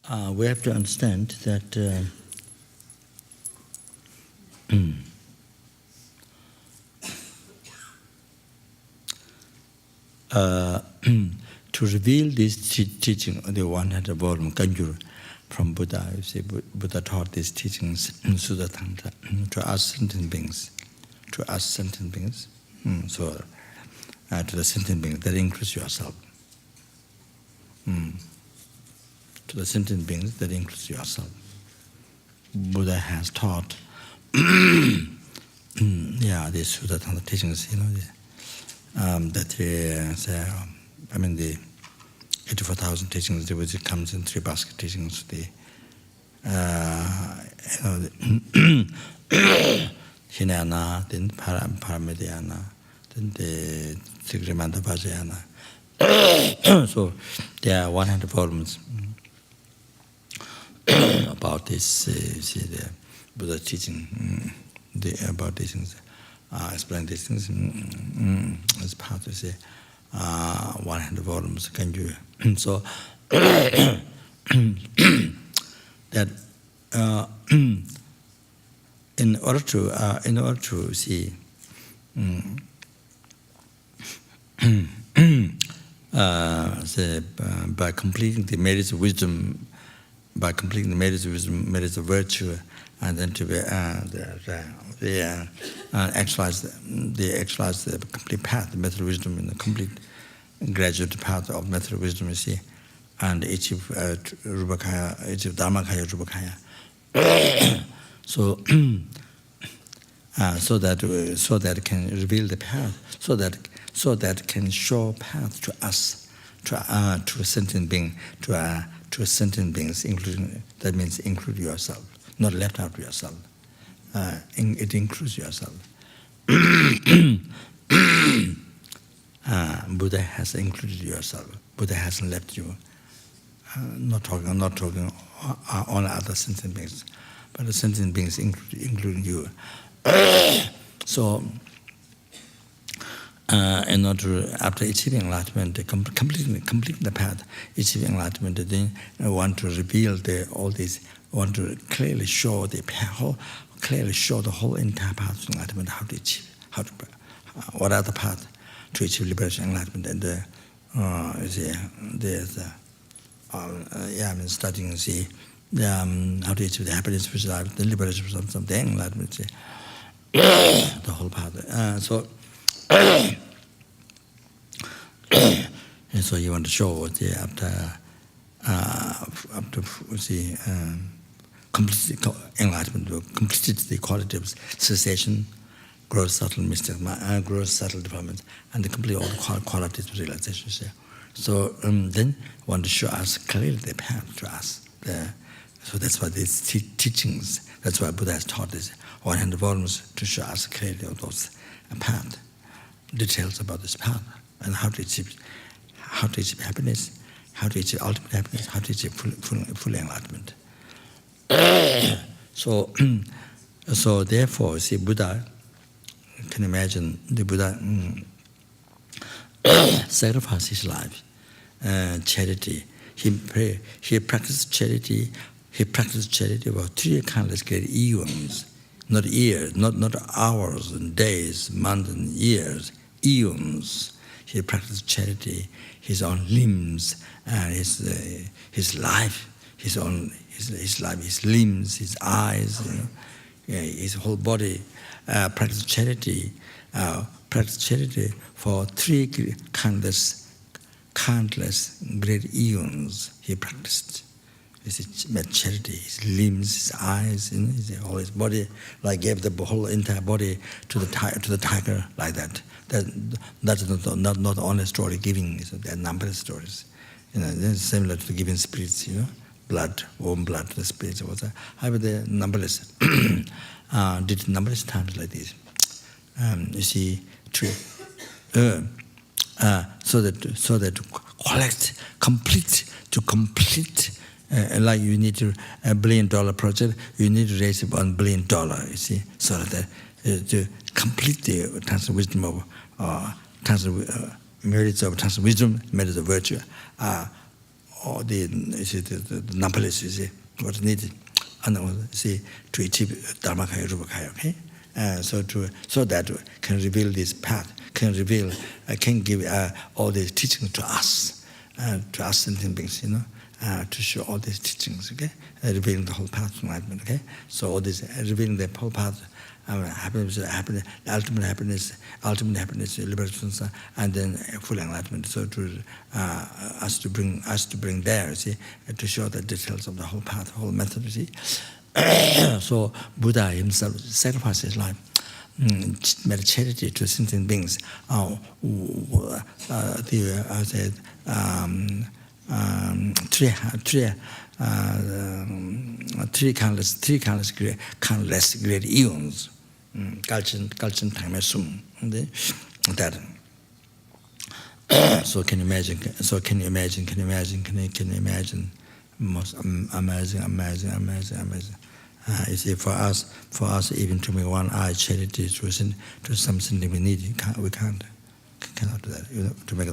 we have to understand that to reveal this teaching, the 100 volume Kanjur from Buddha, you see, Buddha taught these teachings in Sudatantra to us sentient beings, to the sentient beings, that includes yourself. To the sentient beings, that includes yourself. Buddha has taught, the Sudatantra teachings, that the 84,000 teachings, which comes in 3 basket teachings, the Hinayana, then Paramedhyana, then the Tigrimanta Vajrayana. So there are 100 volumes about this, the Buddha teaching about these things, explain these things as part of the 100 volumes. Can you? So that in order to see by completing the merits of wisdom, merits of virtue, and then to be actualize the complete path, the method of wisdom, in the complete graduate path of method of wisdom, you see, and achieve Rupakaya, achieve Dharmakaya, Rupakaya. So that it can reveal the path, so that can show path to us, to a sentient being, to sentient beings, including, that means include yourself, not left out yourself. It includes yourself. Buddha has included yourself. Buddha hasn't left you. Not talking on other sentient beings, but the sentient beings including you. So, in order to, after achieving enlightenment, completing the path, achieving enlightenment, then I want to reveal all these. Want to clearly show the whole entire path to enlightenment, how to achieve, what are the paths to achieve liberation, enlightenment, and studying how to achieve the happiness, which life, the liberation from something, enlightenment, the whole path. And so you want to show after completed enlightenment, completed the quality of cessation, gross, subtle, mystic, gross, subtle development, and the complete all the qualities of realization. So then want to show us clearly the path to us. So that's why these teachings, that's why Buddha has taught this 100 volumes, to show us clearly those path, details about this path, and how to achieve happiness, how to achieve ultimate happiness, how to achieve full enlightenment. So therefore, see, Buddha, you can imagine the Buddha sacrificed his life, charity. He practiced charity. He practiced charity for 3 countless great eons, not years, not hours and days, months and years, eons. He practiced charity, his own limbs, his life, his life, his limbs, his eyes, his whole body. Practiced charity for 3 countless great eons. He practiced. He made charity, his limbs, his eyes, his whole his body, like gave the whole entire body to the tiger, like that. That's not only story giving. So there are numberless stories. It's similar to giving spirits. Blood, warm blood to the spirits. I have the numberless. Did numberless times like this. You see, so that to complete. Like you need a $1 billion project, you need to raise $1 billion. You see, so that to complete the transcendental wisdom of merits of transcendental wisdom, merits of virtue, all the Napolis, you see, what needed, and see, to achieve Dharmakaya, Rupakaya, okay? So that can reveal this path, can reveal, can give all these teachings to us sentient beings, to show all these teachings, okay? Revealing the whole path of enlightenment, okay? So all this, revealing the whole path, happiness, ultimate happiness, liberation, and then full enlightenment. So to us to bring there, see, to show the details of the whole path, whole method, see. So Buddha himself sacrificed his life, made charity to sentient beings. Three countless great eons. Kalchen time sum. That. So can you imagine? Can you imagine? Most amazing. You see, for us, even to make one eye charity to something we need, we cannot do that. To make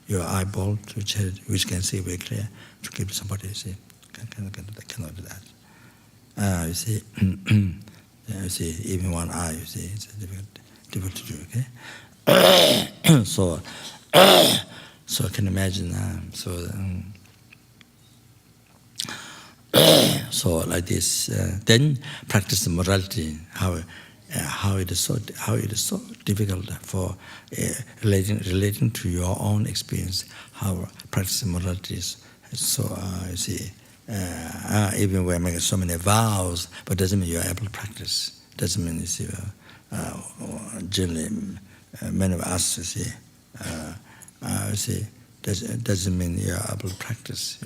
your eyeball to charity, which can see very clear, to give somebody, see, cannot do that. You see, you see, even one eye, you see, it's difficult to do. Okay, so can you imagine? So like this, then practice morality. How it is so difficult for relating to your own experience. How practicing morality is so you see. Even we make so many vows, but doesn't mean you are able to practice. Doesn't mean you see. Generally, many of us doesn't mean you are able to practice.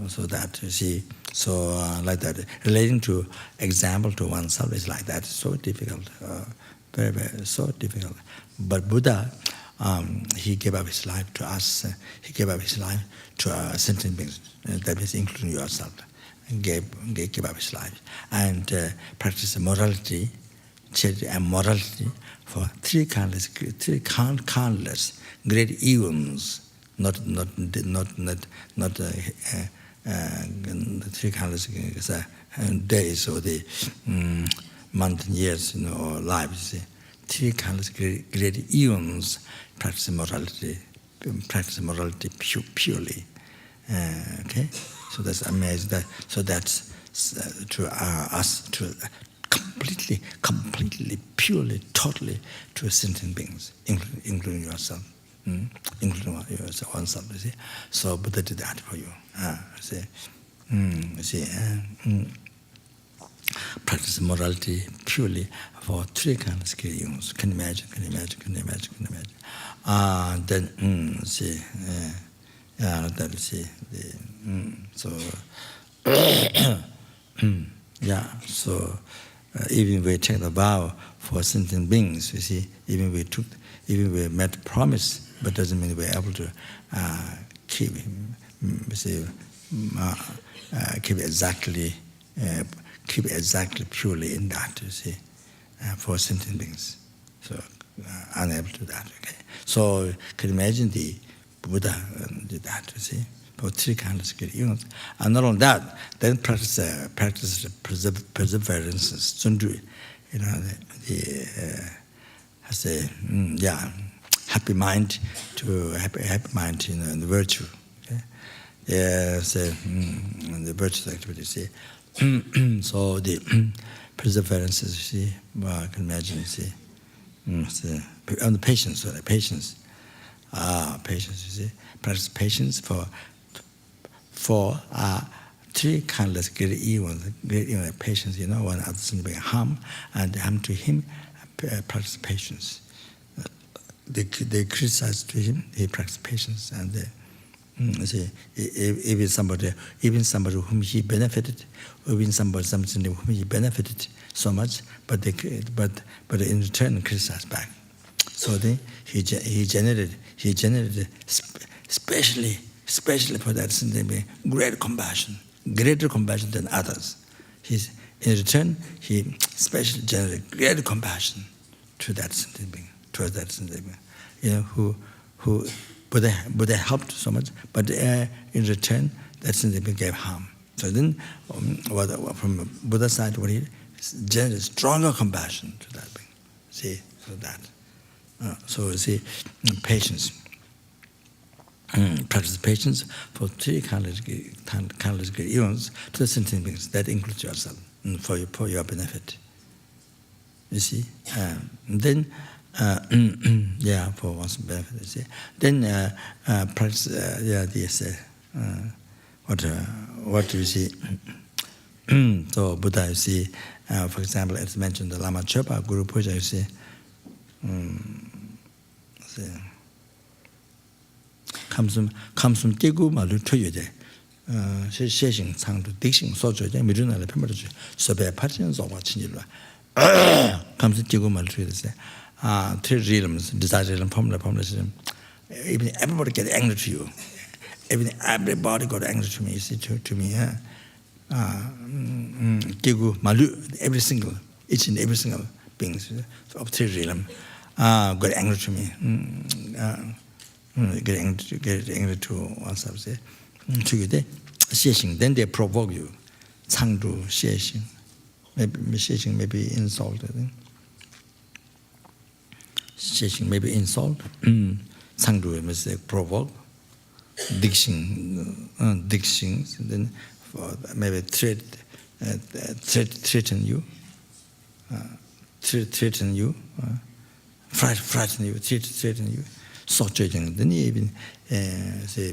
So that you see, like that, relating to example to oneself is like that. So difficult, very so difficult. But Buddha, he gave up his life to us. He gave up his life to sentient beings. That means including yourself. Gave up his life and practice morality, charity, and morality for three countless great eons. Not three countless days or the months and years, or lives. Three countless great eons practicing morality purely. Okay, so that's amazing. So that's to us to completely, purely, totally to sentient beings, including yourself. Including oneself, you see. So Buddha did that for you. Practice morality purely for three kinds of skills. Can you imagine? Then see, that see so So even we take the vow for sentient beings, you see. Even we made promise. But doesn't mean we're able to keep exactly purely in that, you see, for sentient beings. So unable to do that. Okay. So can you imagine the Buddha did that, you see, for three kinds of skills. And not only that, then practice perseverance, sundri, happy mind to happy mind, in the virtue. Okay? The virtue activity. See, so the perseverance, you see, I can imagine. You see, and the patience, patience, you see, practice patience for three countless great evils, patience. When others bring harm and harm to him, practice patience. They criticize to him, he practiced patience, and even somebody whom he benefited, something whom he benefited so much, but in return criticized back. So then he generated especially for that sentient being greater compassion than others. In return he especially generated greater compassion to that sentient being. Towards that sentient being, who Buddha helped so much, but in return, that sentient being gave harm. So then, from Buddha's side, what he generated stronger compassion to that being. See, so that. So you see, patience. Practice patience for 3 countless great eons to the sentient beings. That includes yourself for your benefit. You see, then for one's benefit. You see, then practice this. What do you see? So Buddha, you see, for example, as mentioned, the Lama Chopa, Guru Puja, you see. 감숨 띄고 말을 쳐야지. 세신 상도 딕싱 소저제 미르나를 편말지. 서배 파진 조바 친일로. 감숨 띄고 말을 쳐야 돼. Three realms, desire realm, formula. Even everybody get angry to you. Even everybody got angry to me. You see, to me. 띄고 말을 every single, each and every single beings of three realm got angry to me. Get angry to oneself. Then they provoke you. Changdu, xiexing. Maybe insult. Xiexing, maybe insult. Changdu means provoke. Dixing. Then maybe threaten you. Threaten you. Frighten you. Threaten you. Then even say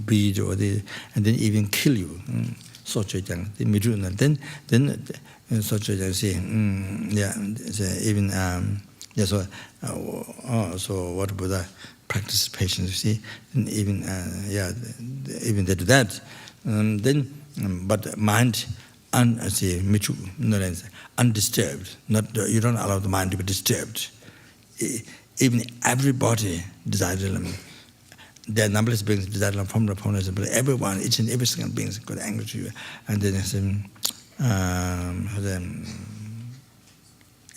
beat or and then even kill you. Then say even so what Buddha practice patience, you see, and even they do that. Then but mind undisturbed. You don't allow the mind to be disturbed. Even everybody desires element. There are numberless beings desire element from the opponents, but everyone, each and every single being got angry to you, and then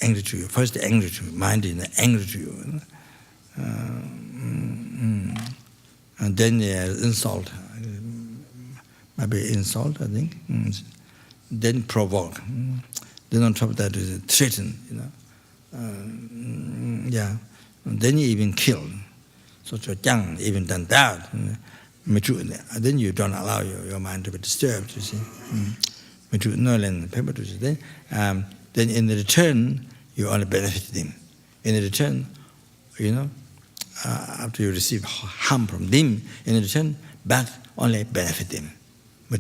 angry to you. First angry to you, mind is angry to you, and then insult, maybe insult, I think. Then provoke. Then on top of that is threaten, Then you even kill. So young, even done that. Then you don't allow your mind to be disturbed, you see. Then in return, you only benefit them. In return, after you receive harm from them, in return, back only benefit them. They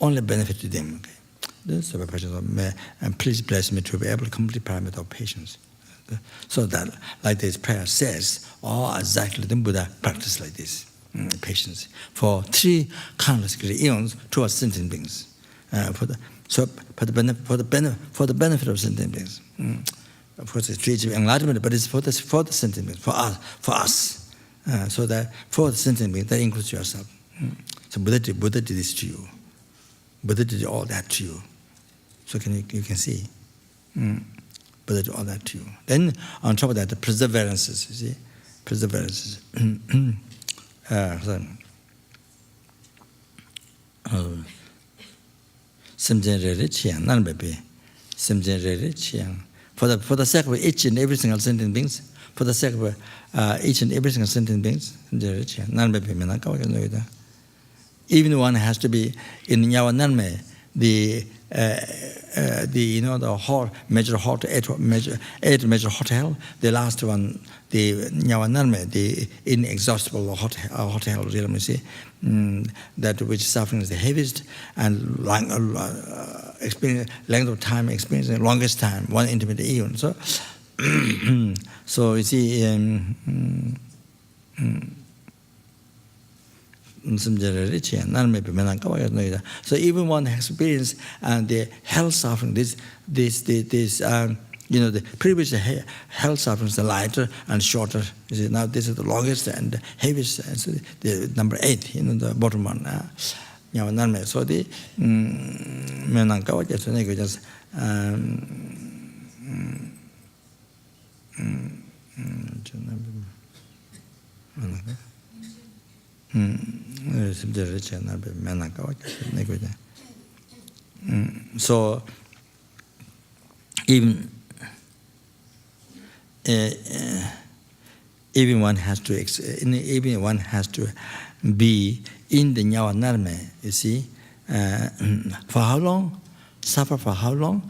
only benefit them. Okay? And please bless me to be able to complete pyramid of patience. So that, like this prayer says, exactly the Buddha practiced like this, patience, for 3 countless eons towards sentient beings, for the benefit of sentient beings. Of course, it's to achieve enlightenment, but it's for the sentient beings, for us. So that for the sentient beings, that includes yourself. So Buddha did this to you. Buddha did all that to you. So you can see. Buddha did all that to you. Then on top of that, the perseverances, you see? Perseverances. For the sake of each and every single sentient beings, for the sake of each and every single sentient beings, even one has to be in Nyawa Nanme, the major hotel, the last one, the Nyawa Nanme, the inexhaustible hotel, you see, that which suffering is the heaviest and length of time experiencing the longest time, one intimate eon. So, so you see. So even one experience the hell suffering, the previous hell suffering is the lighter and shorter. You see, now this is the longest and the heaviest. So the number 8, the bottom one. So the So even one has to be in the nyawa narme. You see, for how long? Suffer for how long?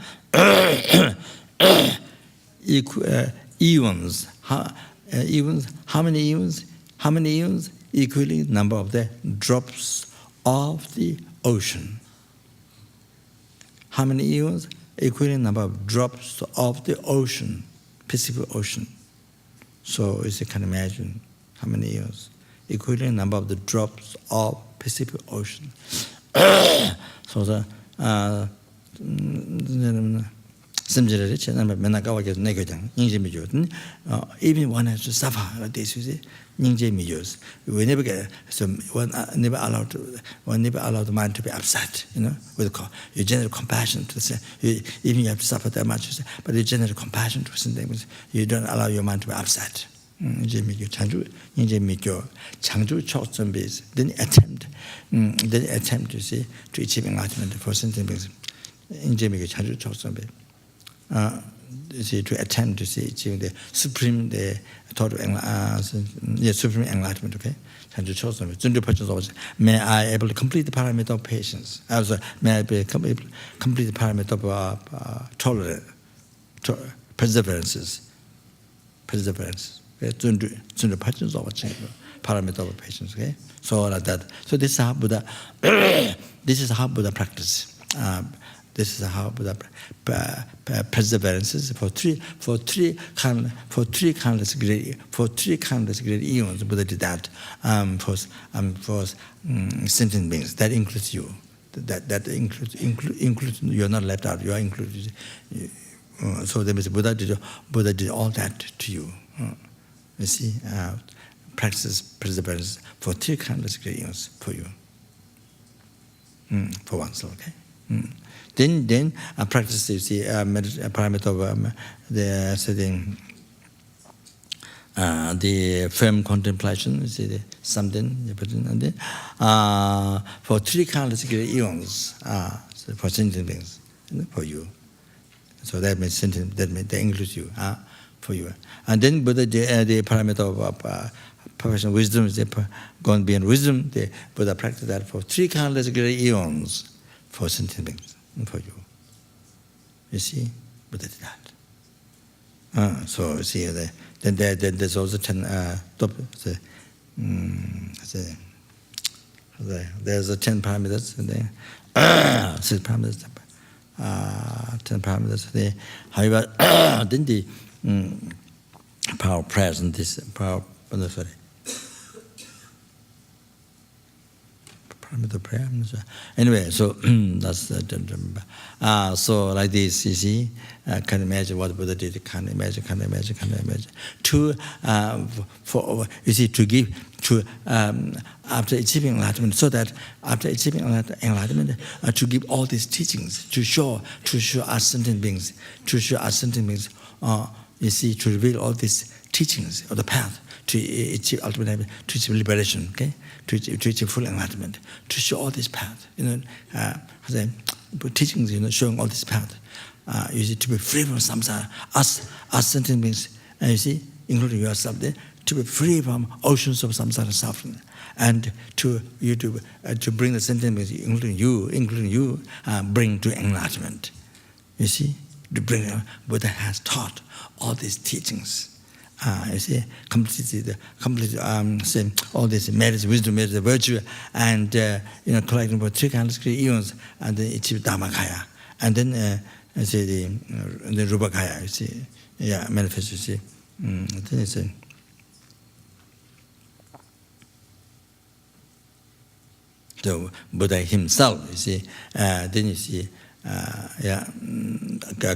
Eons. How many eons? How many eons? Equally number of the drops of the ocean. How many eons? Equally number of drops of the ocean, Pacific Ocean. So you can imagine how many eons? Equivalent number of the drops of Pacific Ocean. So the even one has to suffer like this, you see. We never get, so one never allowed the mind to be upset, you know. You generate compassion to say, even you have to suffer that much, but you generate compassion to something. You don't allow your mind to be upset. Then attempt to see to achieve enlightenment for sentient to attempt to see achieving the supreme, the total supreme enlightenment. Okay, may I able to complete the parameter of patience? Also, may I be complete the parameter of tolerance, perseverance. Parameter of patience. Okay, so like that. So this is how Buddha. This is how Buddha practice. This is how Buddha perseverances for three countless great eons. Buddha did that for sentient beings. That includes you. That includes you are not left out. You are included. So that means Buddha did all that to you. You see, practice perseverance for three countless great eons for you. For oneself. Okay. Then practice, you see, parameter of the setting, the firm contemplation, you see, something, and then for three countless great eons, for sentient beings, for you. So that means sentient, that includes you, for you. And then Buddha, the parameter of professional wisdom, going beyond wisdom, the Buddha practiced that for three countless great eons for sentient beings. For you. You see, Buddha did that. So you see, then there's also 10 there's 10 parameters, and then 6 parameters, 10 parameters. However, then the power of prayers and this power, sorry. The prayer. Anyway, so that's so like this, you see, can imagine what Buddha did. Can imagine. To you see, to give to after achieving enlightenment, so that after achieving enlightenment, to give all these teachings to show us sentient beings, you see, to reveal all these teachings of the path to achieve ultimate, to achieve liberation. Okay. To achieve full enlightenment, to show all this path, teachings, showing all this path, you see, to be free from samsara, us sentient beings, you see, including yourself, there, to be free from oceans of samsara suffering, and to bring the sentient beings, including you, bring to enlightenment. You see, to bring Buddha has taught all these teachings. You see, completely, all this merits, wisdom, merits, virtue, and collecting for three countless great eons, and then achieve Dhammakaya, and then you see the Rupakaya. You see, manifest. You see, then you see. So Buddha himself, you see, then you see.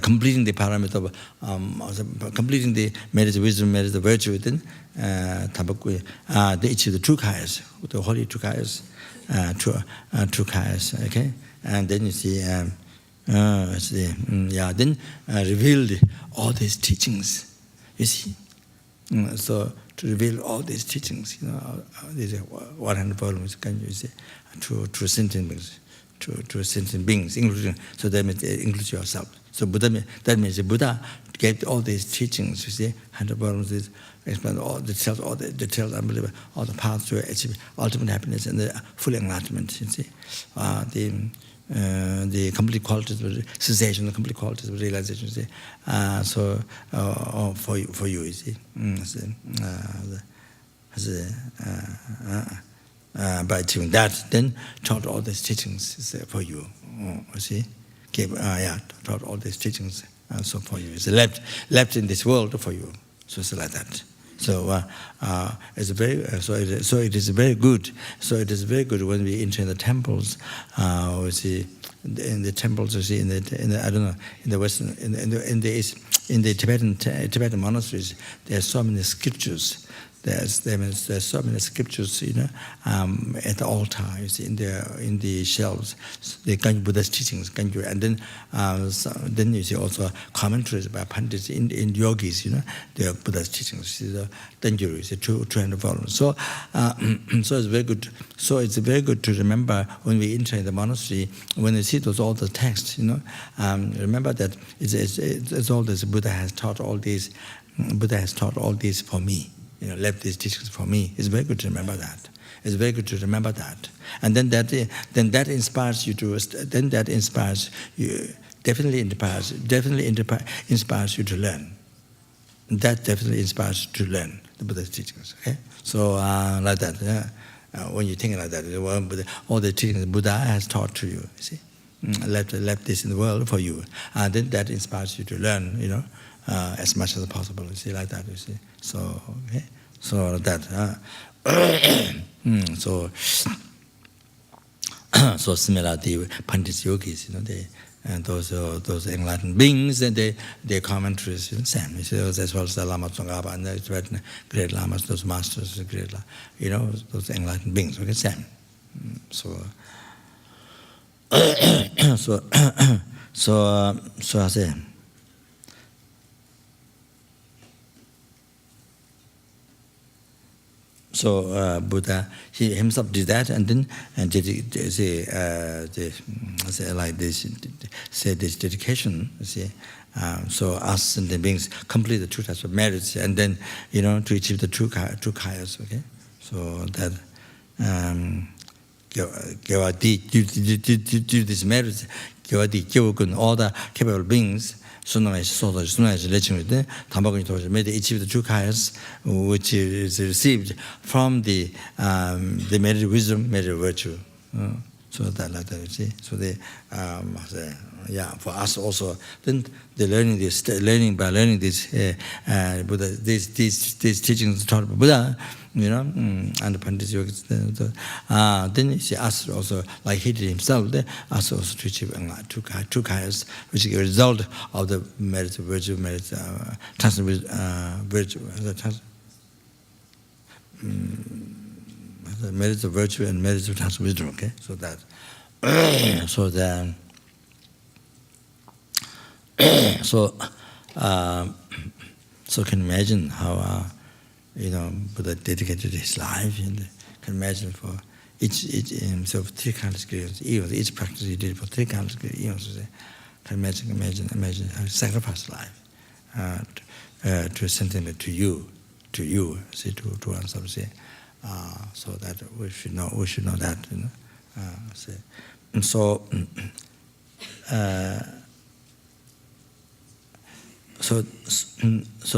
Completing the parameter of completing the merits, wisdom, merits, the virtue, then they achieve the true kayas, the holy true kayas, true kayas, okay? And then you see, then revealed all these teachings, you see, So to reveal all these teachings, these 100 volumes, can you see, to sentient beings, to sentient beings, including, so that means include yourself. So that means the Buddha gave all these teachings, you see, 100 volumes, explain all the details, unbelievable, all the paths to achieve ultimate happiness and the full enlightenment, you see. The complete qualities of cessation, the complete qualities of realization, you see. For you, you see. By achieving that, then taught all these teachings for you. You see, taught all these teachings so for you. It's left in this world for you. So it's like that. So it's very it is very good. So it is very good when we enter the temples. We see in the temples. You see in the I don't know, in the Western in the Tibetan monasteries, there are so many scriptures. There's so many scriptures, at the altar, you see, in the shelves, the Ganyu Buddha's teachings, Ganyu, and then you see also commentaries by Pandits in yogis, the Buddha's teachings, then you see 200 volumes. So it's very good. So it's very good to remember when we enter the monastery, when you see all the texts, remember that it's all this. Buddha has taught all these. Buddha has taught all these for me. Left these teachings for me. It's very good to remember that. It's very good to remember that, and then that inspires you to. Then that inspires you. Definitely inspires you to learn. That definitely inspires you to learn the Buddha's teachings. Okay, so like that. When you think like that, all the teachings Buddha has taught to you. You see, left this in the world for you, and then that inspires you to learn. As much as possible. You see, like that. You see. So okay. So that. So similar the Pandit yogis, and those enlightened beings, and their commentaries, same. As well as the Lama Tsongkhapa and the great Lamas, those masters, great, those enlightened beings. Okay, same. So I say. So Buddha, he himself did that, and then this dedication. See, so us and the beings complete the two types of merits, and then to achieve the true kayas. Okay, so that do this merits, all the capable beings. May they achieve the true kayas, which is received from the merited wisdom, merited virtue. So that like that, you see. So for us also, then the learning by learning this Buddha, these teachings taught by Buddha, and the Pandit yogis. Then you see us also, like he did himself, us also to achieve two kayas, which is a result of the merit of virtue, the merits of virtue and merits of transcendental wisdom. Okay, so that, so can imagine how Buddha dedicated his life, and can imagine for each himself 3 countless years, each practice he did for 3 countless years. Can imagine how he sacrificed life to sentiment to you, see, to oneself, see. So that we should know that, see. And so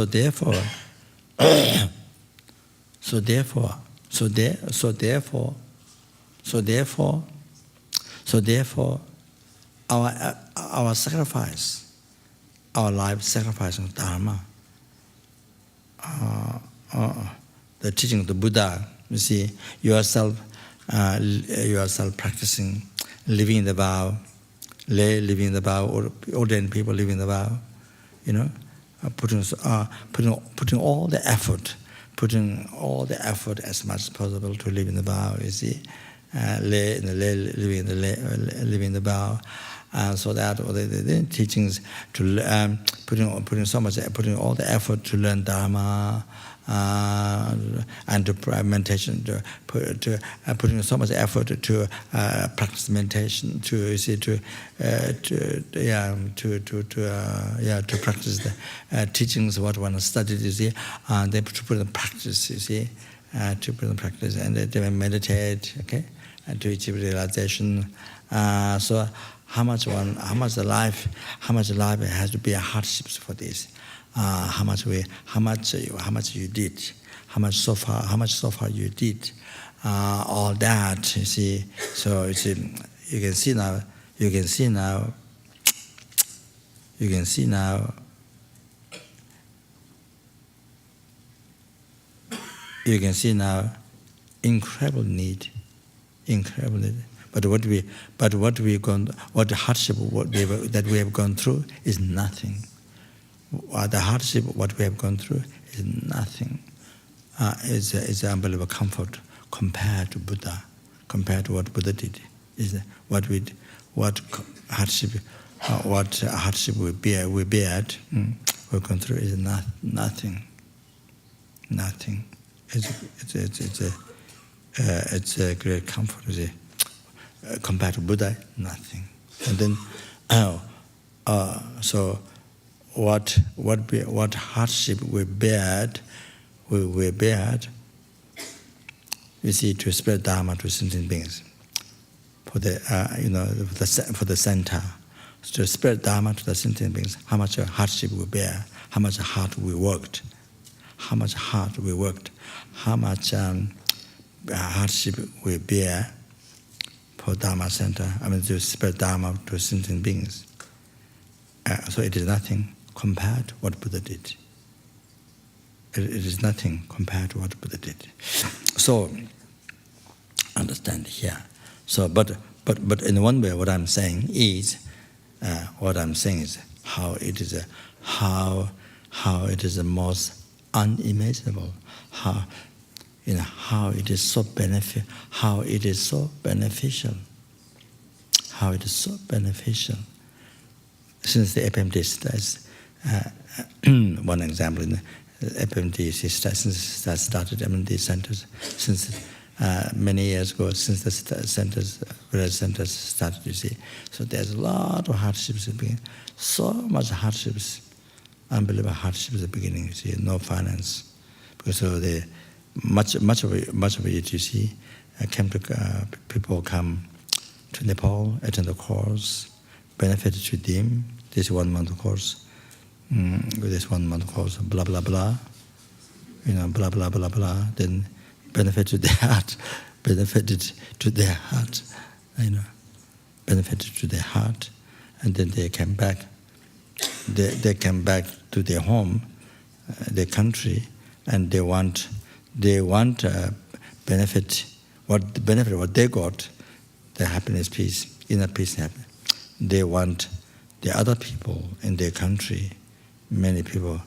therefore our sacrifice, our life sacrifice of Dharma, the teaching of the Buddha, you see, yourself practicing, living in the vow, lay living in the vow, or ordained people living in the vow, putting all the effort as much as possible to live in the vow, you see, living in the vow, so that all the teachings to putting all the effort to learn Dharma, and to meditation, putting so much effort to practice meditation, to practice the teachings what one studied. You see, they put in practice. You see, to put in practice, and they meditate. Okay, and to achieve realization. So how much life has to be a hardships for this. How much you did, how much so far you did, all that, you see. So you see, you can see now incredible need. But what hardship that we have gone through is nothing. The hardship what we have gone through is nothing. It's unbelievable comfort compared to Buddha, compared to what Buddha did. What hardship we bear, we've gone through is nothing. It's a great comfort. Compared to Buddha, nothing. And then, so what hardship we bared, you see, to spread Dharma to sentient beings, for the center, to spread Dharma to the sentient beings. How much hardship we bear, how much hard we worked, how much hardship we bear for Dharma center. To spread Dharma to sentient beings. So it is nothing compared to what Buddha did. It is nothing compared to what Buddha did. So understand here. So, but in one way, what I'm saying is how it is the most unimaginable. How it is so beneficial. How it is so beneficial. Since the FPMT starts, one example in the FPMT started FPMT centers since many years ago, since the various centers started, you see. So there's a lot of hardships at the beginning. So much hardships, unbelievable hardships at the beginning, you see, no finance. Because so much of it, you see, people come to Nepal, attend the course, benefited to them. This 1 month course, blah blah blah, blah blah blah blah. Then benefited to their heart, benefited to their heart, and then they came back. They came back to their home, their country, and they want benefit what they got, the happiness, peace, inner peace, happiness. They want the other people in their country, many people,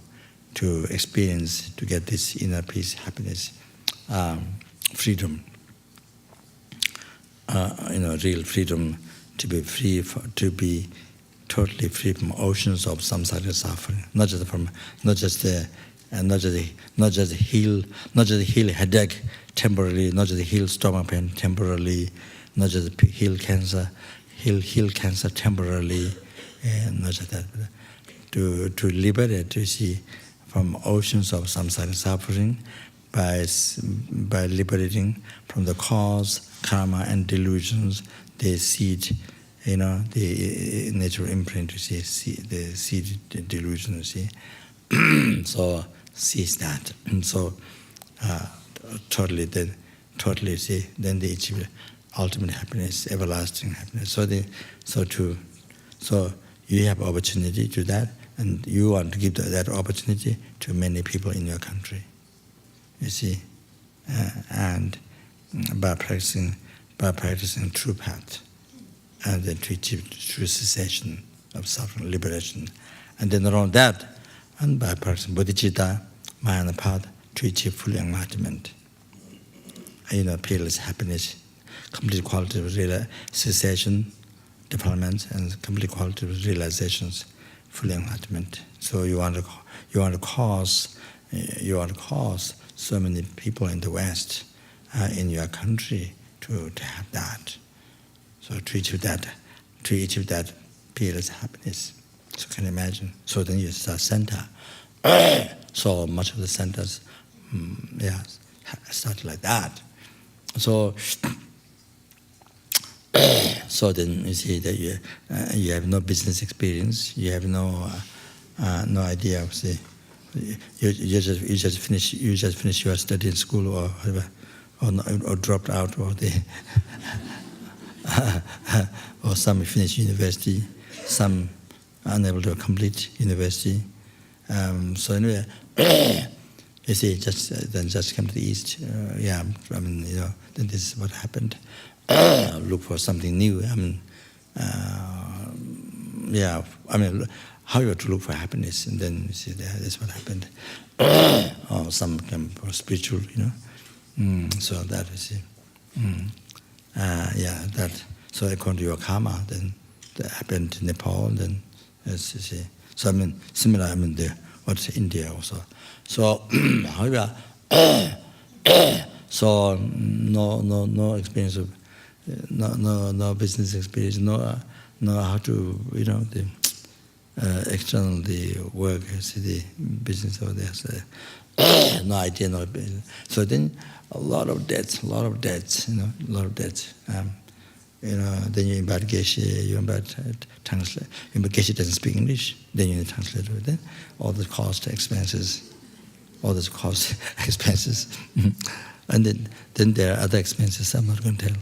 to experience, to get this inner peace, happiness, freedom, real freedom, to be free, to be totally free from oceans of samsara suffering, not just heal headache temporarily, not just heal stomach pain temporarily, not just heal cancer temporarily, and not just that, to liberate, to see, from oceans of samsara suffering by liberating from the cause, karma, and delusions, the seed, the natural imprint, you see, the seed delusion, you see. So sees that, and so totally, see, then they achieve ultimate happiness, everlasting happiness. So you have opportunity to that, and you want to give that opportunity to many people in your country. You see, and by practicing true path, and then to achieve true cessation of suffering, liberation, and then around that, and by practicing bodhicitta, Mahayana path, to achieve full enlightenment, peerless happiness, complete quality of cessation, development, and complete quality of realizations, full enlightenment. So you want to cause you are cause so many people in the West, in your country, to have that. So to achieve that peerless happiness. So can you imagine? So then you start center. So much of the centers, started like that. So, so then you see that you have no business experience. You have no idea of you just finish your study in school or whatever, or dropped out, or or some finish university, some unable to complete university. So anyway, you see, just come to the East. Then this is what happened. Look for something new. How you have to look for happiness, and then you see that's what happened. Or some come for spiritual, So that you see. That. So according to your karma, then that happened in Nepal, and then as you see. So similar. What's India also. So however, so no experience of no business experience, no how to the external the work, the business over there. So, no idea, no business. So then a lot of debts. Then you invite Geshe, you invite translate. Geshe doesn't speak English, then you translate it. Then all the cost expenses. And then there are other expenses. I'm not going to tell.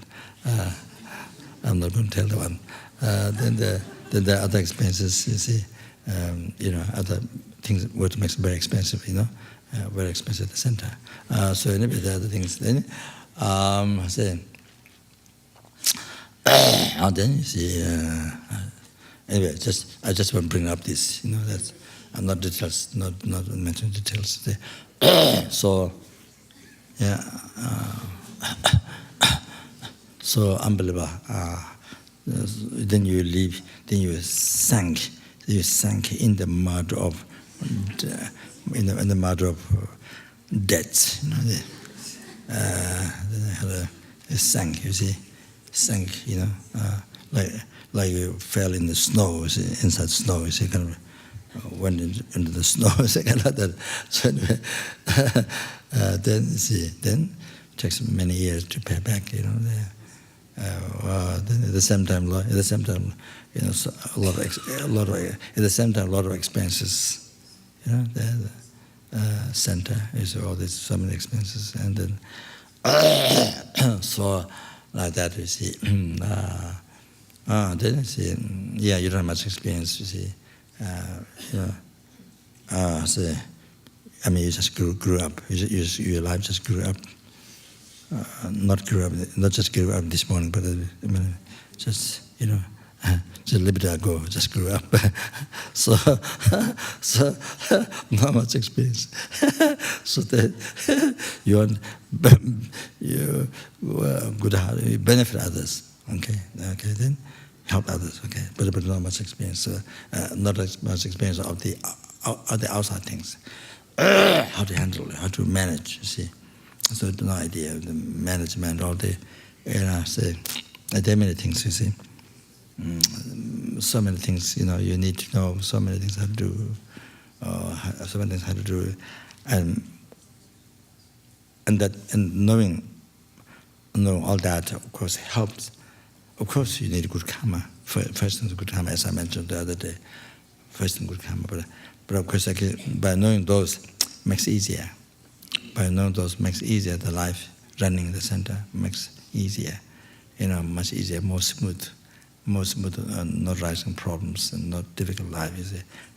I'm not going to tell the one. Then there are other expenses. You see, other things what makes it very expensive. Very expensive at the center. So anyway, the other things. Then then you see. Anyway, I just want to bring up this. That's not details, not mentioning details. So so unbelievable. Then you leave. Then you sank. You sank in the mud of in the mud of debts. It sank. You see, sank. Like you fell in the snow. Inside snow. You see, kind of went into the snow. Kind of that. So anyway, then you see, then it takes many years to pay back. Then at the same time, so a lot of expenses. The center is all this, so many expenses, and then so like that you see. Then you see, you don't have much experience. You see, you just grew up. Your life just grew up. Not just grew up this morning, but just just a little bit ago, just grew up. so not much experience. So that you good heart, you benefit others. Okay, then help others. Okay, but not much experience. Not much experience of the outside things. How to handle it, how to manage. You see. So no idea of the management, all the, there are many things, you see. So many things, you need to know so many things how to do, and knowing all that, of course, helps. Of course, you need good karma. First, good karma, as I mentioned the other day. First, good karma, but of course, by knowing those, makes it easier. By knowing those makes easier the life running in the center, makes easier, much easier, more smooth, not rising problems and not difficult life.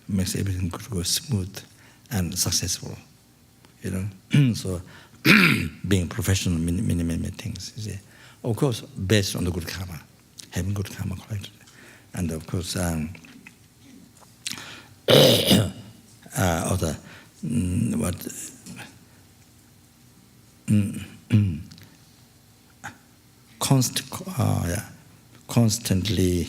Makes everything go smooth and successful. So being professional, many things. You see, of course, based on the good karma, having good karma collected, and of course, other what. Constantly,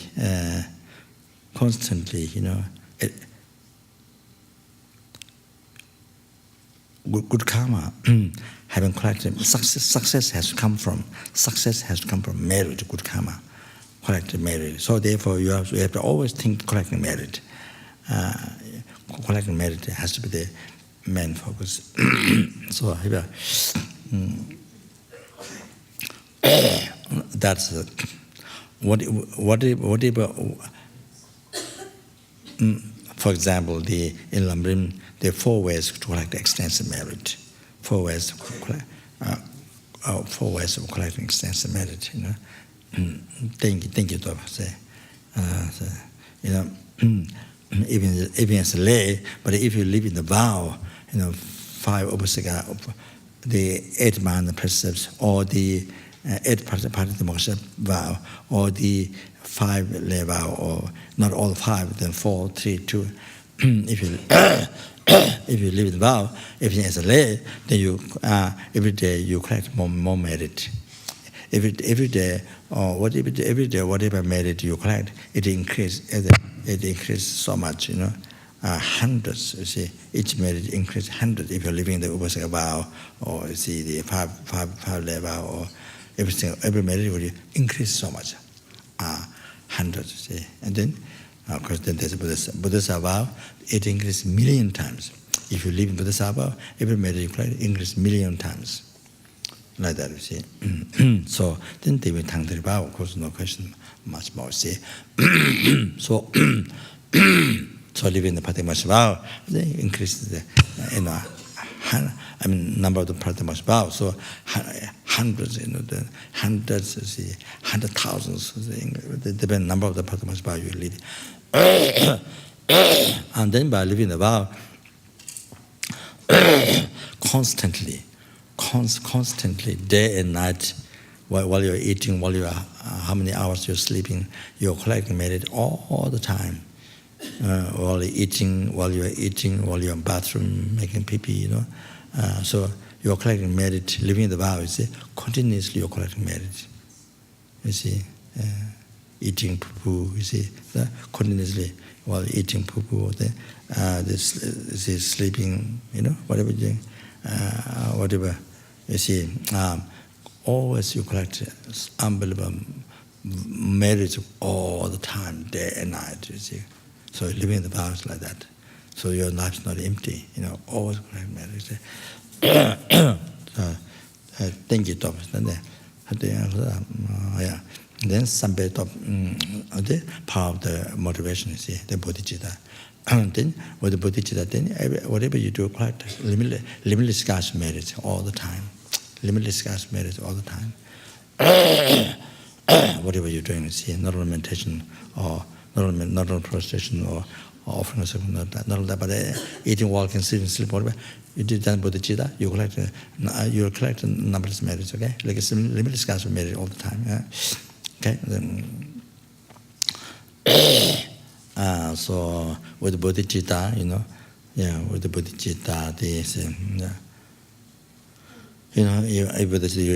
good karma, having collected success has to come from merit, good karma, collected merit. So therefore, you have to always think collecting merit. Collecting merit has to be the main focus. So that's whatever. For example, in Lamrim, there are 4 ways to collect extensive merit. 4 ways of collecting extensive merit. Thank you, Zopa. Even as a lay, but if you live in the vow, 5 upasaka, the 8 mana precepts, or the 8 Patimoksha vow, or the 5 lay vow, or not all 5, then 4, 3, 2. If you live in the vow, if as a lay, then you every day you collect more merit. Every day, whatever merit you collect, it increases so much, hundreds. You see, each merit increases hundreds if you're living the upasaka vow, or you see the five lay vow, or every merit will increase so much, hundreds. You see, and then of course then there's Buddhasa vow. It increases 1,000,000 times. If you live in Buddhasa vow, every merit you collect increases 1,000,000 times. Like that, you see. So then they will thank the vow. Of course, no question, much more. See. So living the Patimash vow, they increase the number of the Patimash vow. So hundreds, the hundreds, you see, 100,000s, the number of the Patimash vow you live. And then by living the vow, constantly, day and night, while you're eating, while you are how many hours you're sleeping, you're collecting merit all the time. While you're eating, while you're in the bathroom making pee-pee, so you're collecting merit. Living the vow, you see, continuously you're collecting merit. You see, eating poo-poo, you see, continuously while eating poo-poo, sleeping, whatever you're doing. Whatever, you see, always you collect unbelievable merit all the time, day and night, you see. So living in the vows like that. So your life's not empty, always collect merit. Thank you, Thomas. Then some bit of the power of the motivation, you see, the bodhicitta. And then with the bodhicitta, then whatever you do, quite limitless cash merit all the time. Limitless cash merit all the time. Whatever you're doing, you see, not only meditation or not only prostration or offering or something like that, not only that, but eating, walking, sitting, sleep, whatever. You do that bodhicitta, you collect numberless merits, okay? Like a limitless cash merit all the time. Yeah? Okay? Then, so with bodhicitta, with the bodhicitta,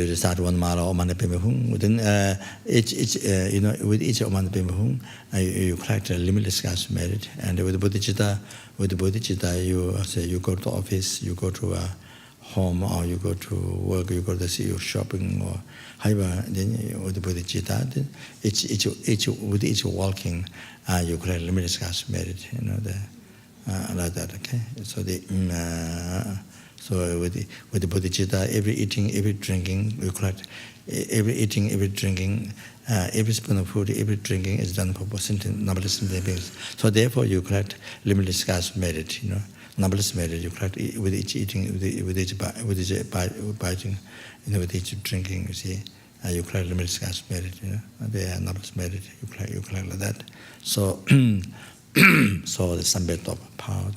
you start one mala or manda pema hung. Within with each manda pema hung, you collect a limitless cash merit. And with the bodhicitta, you go to office, you go to a home, or you go to work, you go to see your shopping, or however. Then with the bodhicitta, then with each walking, you collect limitless cash merit. Like that. Okay. So so with the bodhicitta, every eating, every drinking, you collect every eating, every drinking, every spoon of food, every drinking is done for sentient, numberless sentient beings. So therefore, you collect limitless cash merit. Numberless merit you collect with each eating, with each biting, with each drinking. You see, you collect limitless cash merit. They are numberless merit. You collect like that. So, so the sambit of power.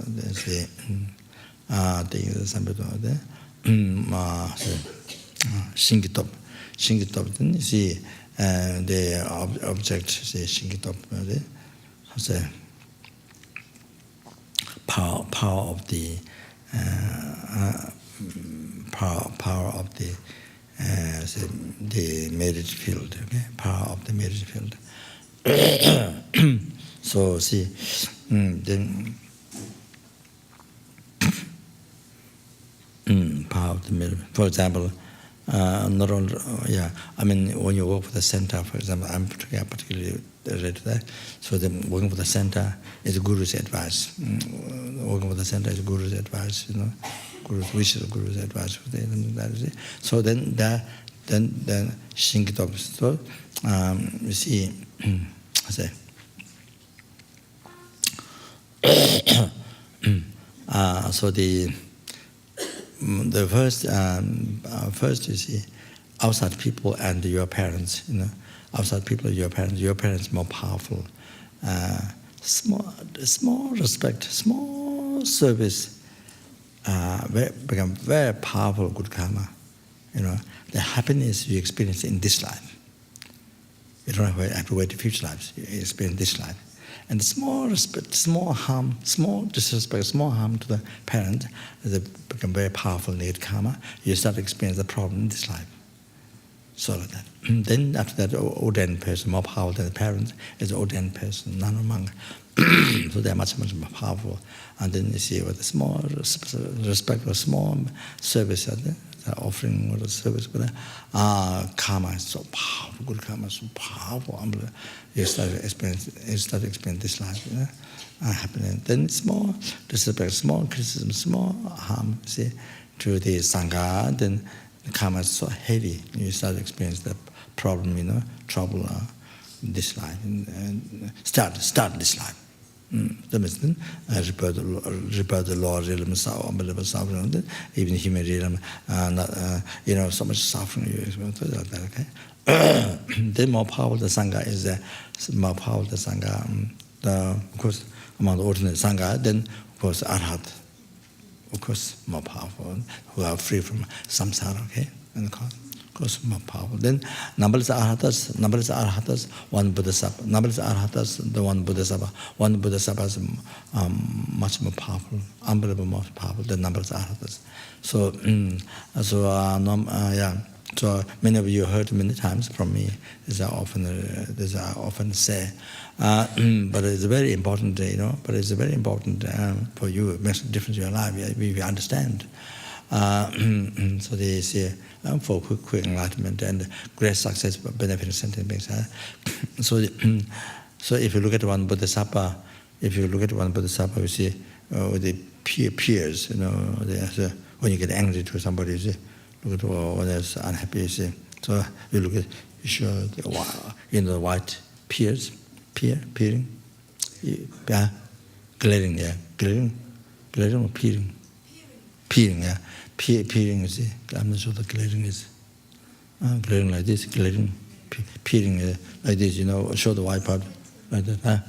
There's the sambit of the shingitop. Then you see the object. Say shingitop. Say power of the power of the merit field. Okay, power of the merit field. So see, then how to measure. For example, not only, I mean, when you work for the center, for example, I'm particularly related to that. So working for the center is Guru's advice. Working for the center is Guru's advice, Guru's wishes, Guru's advice. That is it. So then Shinkitop. So you see, I say. So the first you see, outside people and your parents, outside people, your parents more powerful. Small respect, small service, become very powerful good karma. The happiness you experience in this life, you don't have to wait to future lives. You experience this life. And small respect, small harm, small disrespect, small harm to the parent, they become very powerful negative karma. You start to experience the problem in this life. So like that. Then after that, ordained person, more powerful than the parent, is an ordained person, non monk. So they are much, much more powerful. And then you see with the small respect or small service, offering or the service, but karma is so powerful, good karma is so powerful. You start to experience this life, happening. Then small disrespect, small criticism, small harm, see, to the sangha, then the karma is so heavy. You start to experience the problem, trouble, this life, and start this life. The means repair the law realm, suffering, even human realm, so much suffering you experience like that, okay? Then more powerful the sangha is more powerful the sangha, of course, among the ordinary sangha, then of course arhat, of course more powerful, who are free from samsara, okay? And of course more powerful. Then numberless arhatas, one bodhisattva. Numberless arhatas, the one bodhisattva. One bodhisattva is much more powerful, unbelievable more powerful than numberless arhatas. So so many of you heard many times from me. These are often say, but it's very important, But it's very important for you. It makes a difference in your life. We understand. So they say for quick enlightenment and great success, benefiting sentient beings. So if you look at one bodhisattva, you see with the peers, when you get angry to somebody, you see, look at when they're unhappy, you see. So you look at, you show the white peering, glaring, glaring or peering, yeah. Peering, you see. I'm not sure the glaring is. Glaring like this, glaring, peering like this, show the white part like that. Huh?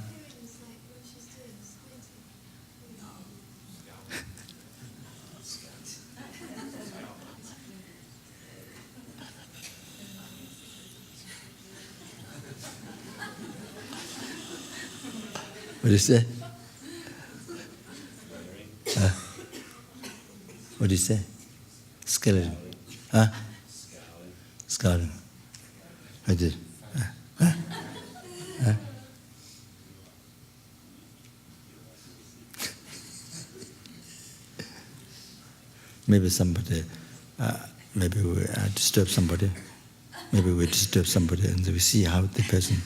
What do you say? What do you say? Skeleton. Huh? Scouting. I did. Maybe somebody, maybe we disturb somebody. Maybe we disturb somebody and we see how the person.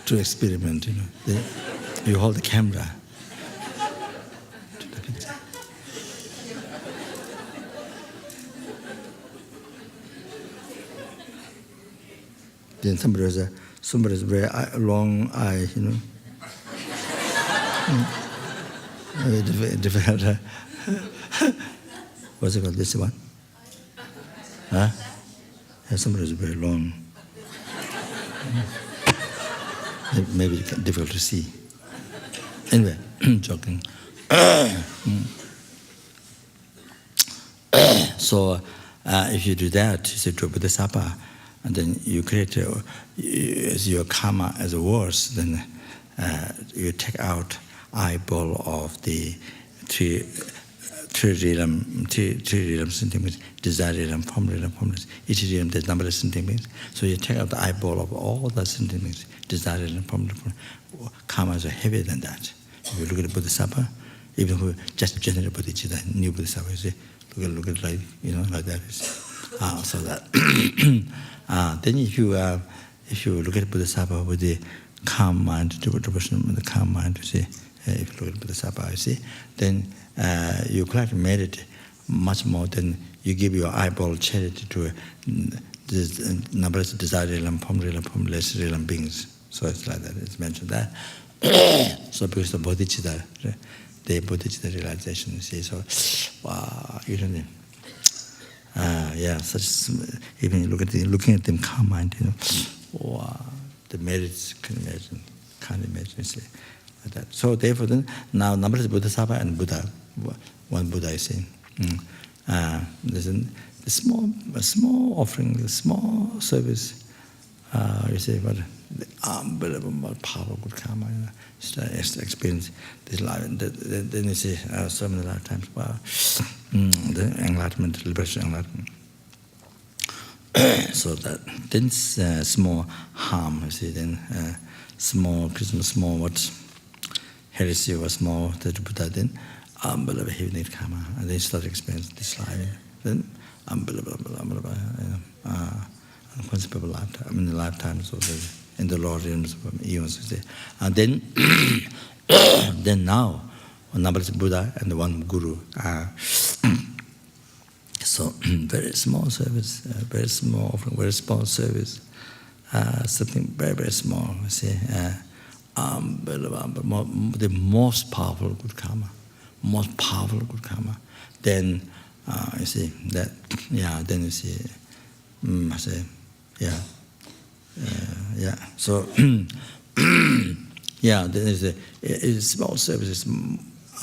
to experiment, you hold the camera to the picture. Then somebody's very long eye, Very difficult. What's it called? This one? Huh? Yeah, somebody's very long. Maybe difficult to see. Anyway, joking. So if you do that, you say to Bodhisattva, and then you create your karma as worse, then you take out eyeball of the tree three realm sentient beings, desire realm, formless. Each realm there's numberless sentient beings. So you take out the eyeball of all the sentient beings, desire realm, formless. Karma is heavier than that. If you look at the Bodhisattva, even who just general Bodhicitta, new Bodhisattva, you see, look at like like that. So that then if you look at Bodhisattva with the calm mind, the calm mind, you see, if you look at Bodhisattva, you see, then you collect merit much more than you give your eyeball charity to this numberless desire realm, formless realm beings. So it's like that. It's mentioned that. So because the bodhicitta, the bodhicitta realization, you see. So wow, such even looking at them calm mind, wow, the merits can't imagine, you see, like that. So therefore, then now numberless Bodhisattva and Buddha, one Buddha is saying, there's a small offering, a small service. You say, but the unbelievable power of good karma, experience this life. Then you see so many lifetimes, wow, the enlightenment, liberation, enlightenment. So that then small harm, you see, then small what heresy was small, that Buddha then unbelievable heavy karma, and they start experiencing this life. Then unbelievable, unconceivable lifetime. I mean, the lifetimes of in the Lord realms of eons. And then, then now, numberless Buddha and one Guru. So very small service, very small offering, very small service. Something very very small. You see, the most powerful good karma, most powerful good karma. Then you see that. Then you see. I say. So, then there's a small service, is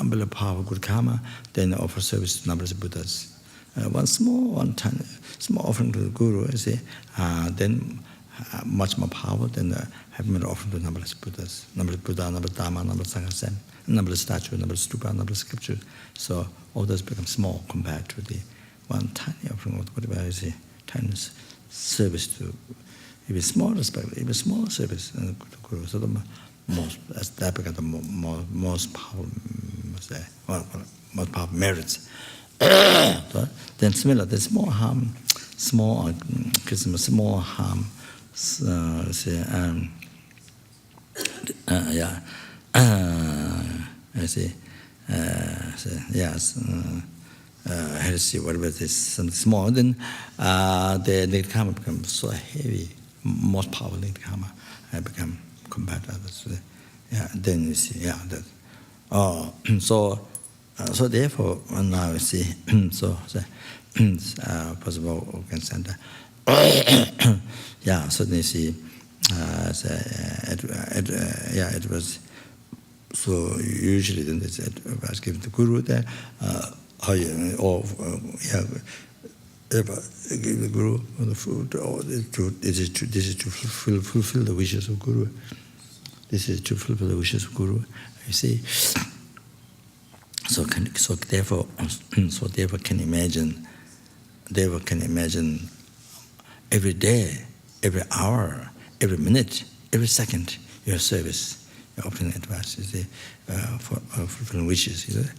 unbelievable powerful good karma. Then offer service to numberless Buddhas. One tiny, small offering to the Guru, you see, then much more power than having an offering to numberless Buddhas. Numberless Buddha, numberless Dharma, numberless Sangha, numberless statue, numberless stupa, numberless scripture. So all those become small compared to the one tiny offering of whatever you see, tiny service to even small respect, even small service to Guru. So that becomes the most powerful, most powerful merits. Then similar, there's more harm, small harm. Heresy, whatever it is, something small. Then the karma becomes so heavy, most powerful karma become compared to others. Then you see, that. So therefore, now you see, possible organ center. So then you see, it was, so usually then this advice given to Guru there, give the Guru the food, this is to fulfill the wishes of Guru. This is to fulfill the wishes of Guru, you see. So therefore can imagine every day, every hour, every minute, every second your service, your offering advice, you see, for fulfilling wishes, you see.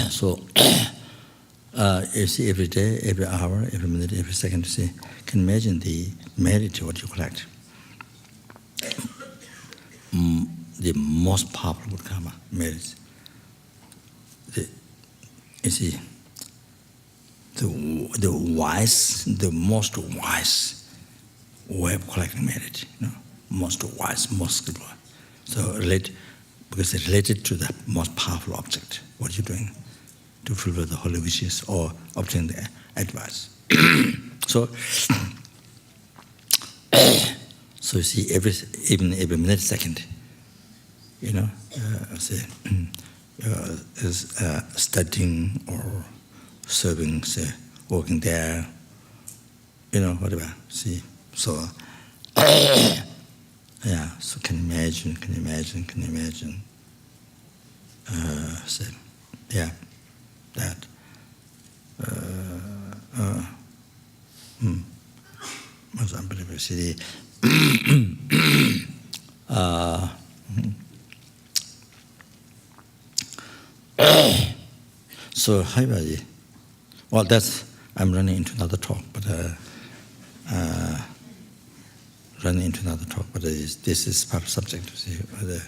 So you see, every day, every hour, every minute, every second, you see, can imagine the merit of what you collect. The most powerful good karma merits. You see, the most wise way of collecting merit, most wise, most skillful. So because it's related to the most powerful object. What you're doing to fulfill the holy wishes or obtain the advice. So So you see, even every minute, second, say, is studying or serving, say, working there, whatever. See, so yeah. So can you imagine? Say, yeah, that. Most unbelievable. See, so hi, buddy. Well, I'm running into another talk, but this is part of subject. See, the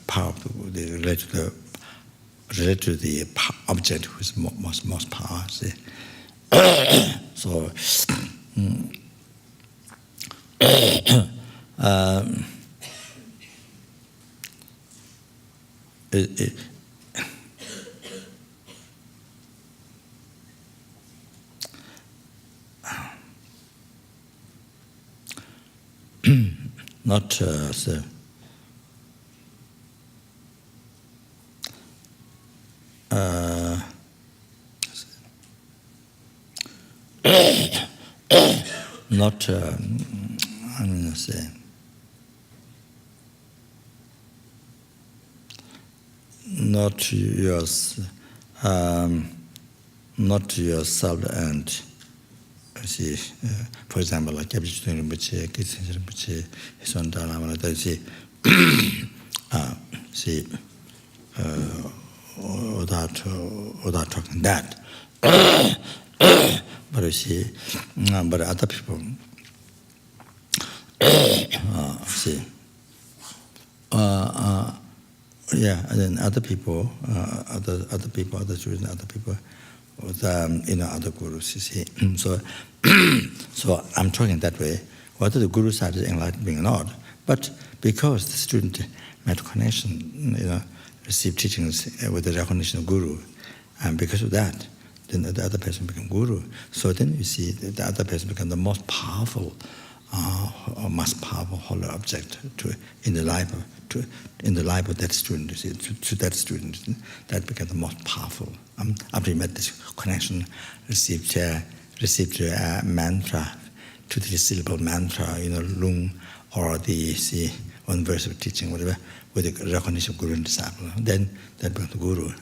power of the related to the object who is most power. See, so. Not so. Not I'm gonna say not yourself and see, for example, like Rinpoche, Rinpoche, his own Lama, see, without talking that. But you see, but other people, see, yeah, and then other people, other students, other people, with other gurus, you see. So I'm talking that way. Whether the guru side is enlightened or not, but because the student made connection, received teachings with the recognition of guru, and because of that, then the other person become guru. So then you see the other person become the most powerful holy object in the life of that student. You see, to that student, that became the most powerful. After he made this connection, received mantra, to the syllable mantra, lung, or the one verse of teaching, whatever, with the recognition of guru and disciple. Then that becomes the guru.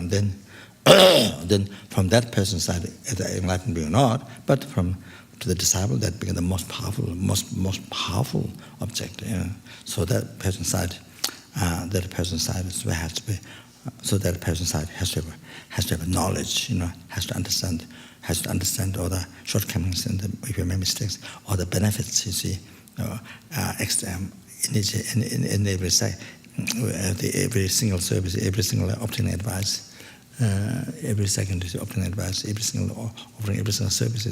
Then from that person's side, enlightened being or not, but to the disciple, that became the most powerful object. So that person's side, has to be. So that person's side has to have knowledge. Has to understand all the shortcomings and if you make mistakes, all the benefits. You see, in every side, every single service, every single obtaining advice. Every second is obtaining advice, every single offering, every single service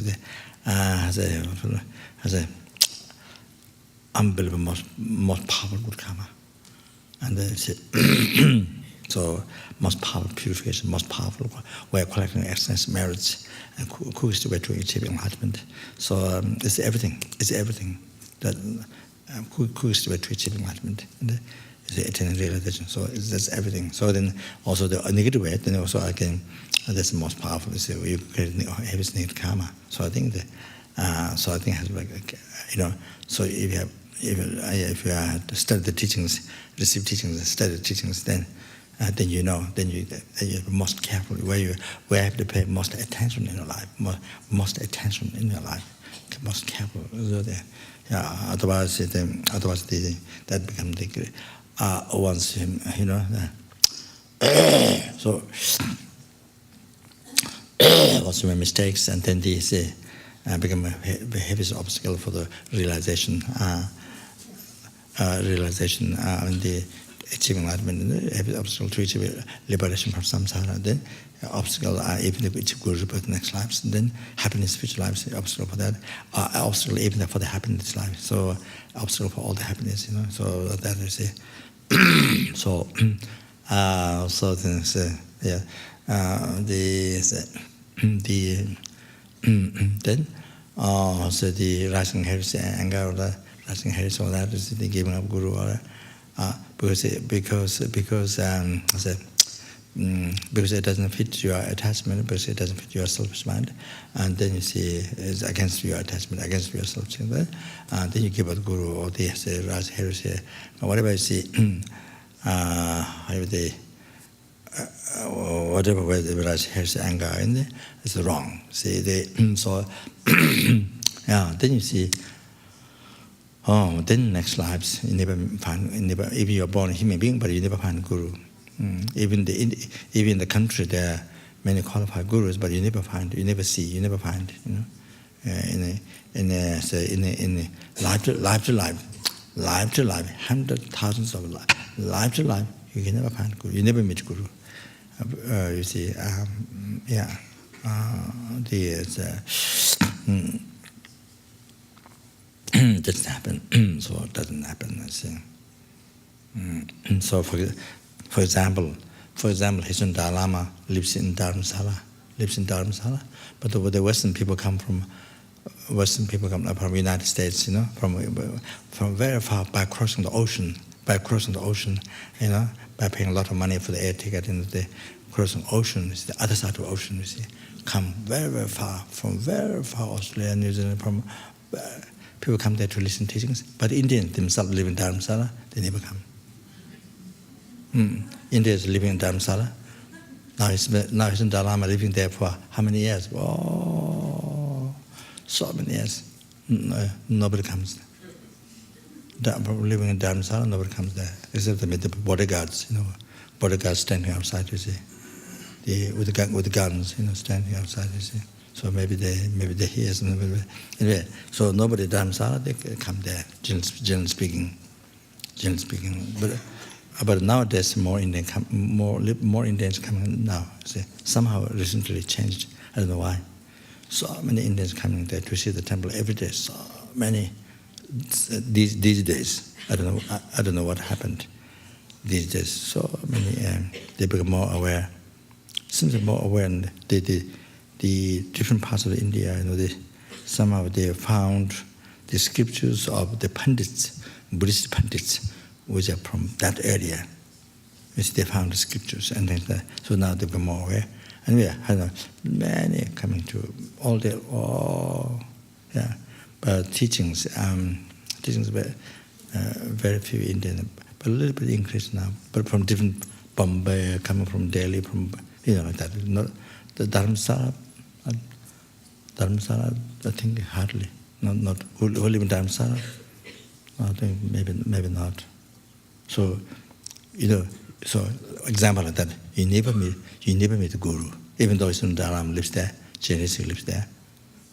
has a unbelievable, most powerful good karma, and so most powerful purification, most powerful way of collecting excellence, merits, and quickest the way to achieve enlightenment. So it's everything. It's everything that quickest the way to achieve enlightenment. And is the eternal realization. So that's everything. So then also the negative way, then also that's the most powerful. So you create every negative karma. So I think has so if you study the teachings, receive teachings, study the teachings, then you're most careful where you have to pay most attention in your life, most attention in your life, most careful. So otherwise that becomes the once so once you make mistakes, and then these become a heavy obstacle for the realization and the achieving enlightenment, heavy obstacle to achieve liberation from samsara. Then obstacle even if we achieve guru birth next lives, and then happiness future lives, obstacle for that, obstacle even for the happiness life. So obstacle for all the happiness, So that is it. So then then so the rising heresy, anger, or the asking Harris all that, is they giving up Guru or because it doesn't fit your attachment, because it doesn't fit your selfish mind, and then you see it's against your attachment, against your selfish mind, and then you give up Guru or they say Raj Harris, whatever you see, whatever way the Raj Harris anger in there, it's wrong. See they so yeah, then you see. Oh, then next lives you never find, even you're born a human being, but you never find Guru. Even in the country there are many qualified gurus, but you never find, you never see, you never find. You know, in life to life, hundreds, thousands of life to life, you can never find Guru. You never meet Guru. You see, doesn't happen. So it doesn't happen. I see. So for example, his son Lama lives in Dharamsala, but the Western people come from United States, you know, from very far, by crossing the ocean, you know, by paying a lot of money for the air ticket, and the crossing ocean, it's the other side of the ocean, you see, come very, very far, from very far, Australia, New Zealand, from people come there to listen to teachings, but Indians themselves live in Dharamsala, they never come. India is living in Dharamsala. Now his son Lama living there for how many years? Oh, so many years. Nobody comes. Living in Dharamsala, nobody comes there except the bodyguards. You know, bodyguards standing outside. You see, with the guns. You know, standing outside. You see. So maybe they hear. Anyway, so nobody Dharamsala, they come there. Generally speaking. But nowadays more Indians coming now. See, somehow recently changed. I don't know why. So many Indians coming there to see the temple every day. So many these days. I don't know what happened these days. So many they become more aware. Seems more aware. And the different parts of India. You know, somehow they found the scriptures of the pundits, Buddhist pundits, which are from that area, which they found the scriptures, and things like that. So now they become more aware. And we have many coming to all day, but teachings were very few Indian, but a little bit increased now. But from different Bombay, coming from Delhi, from like that. Not the Dharamsala, I think hardly. Not who live in Dharamsala. I think maybe not. So, so example like that, you never meet the Guru, even though Sun Dharam lives there, Chinese lives there.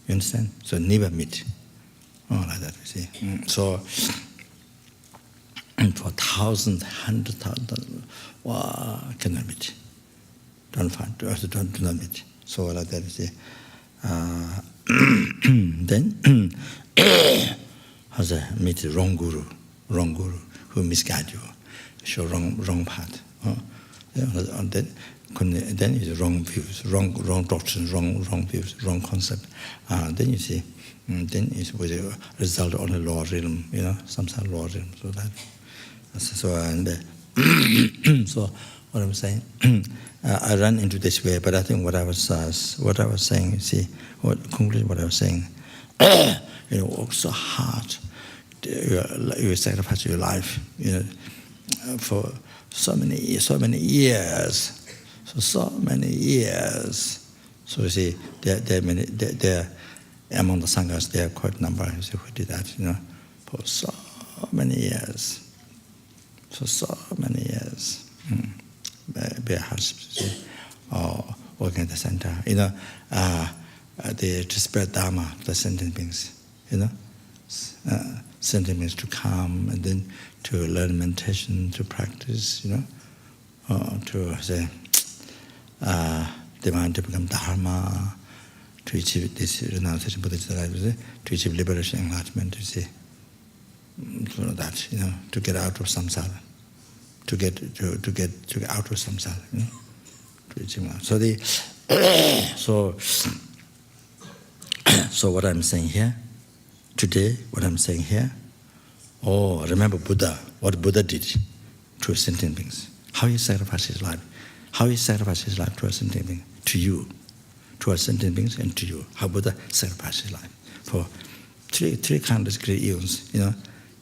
You understand? So never meet. Like that, you see. So for thousands, 100,000, cannot meet. Don't find, do not meet. So like that, you see. Then meet the wrong guru who misguide you, show wrong path. Then is wrong views, wrong doctrines, wrong views, wrong concept. Then you see, then it will result on the lower realm, some sort of lower realm. So what I'm saying, I run into this way, but I think what I was saying, see, conclude what I was saying. Work so hard. You sacrifice your life, for so many years. So many years. So you see, there among the sanghas, there are quite a number who did that, for so many years. So many years. Very hardships, working at the center. To spread Dharma to the sentient beings. Sentient beings to come and then to learn meditation, to practice, to say, they want to become Dharma, to achieve this renunciation, Buddhist life, to achieve liberation, enlightenment, you see. So that, to get out of samsara, to get out of samsara, to achieve that. So what I'm saying here, today, what I'm saying here, Oh, remember Buddha, what Buddha did to sentient beings. How he sacrificed his life. How he sacrificed his life to a sentient being, to you, to a sentient beings and to you. How Buddha sacrificed his life. For three countless great eons,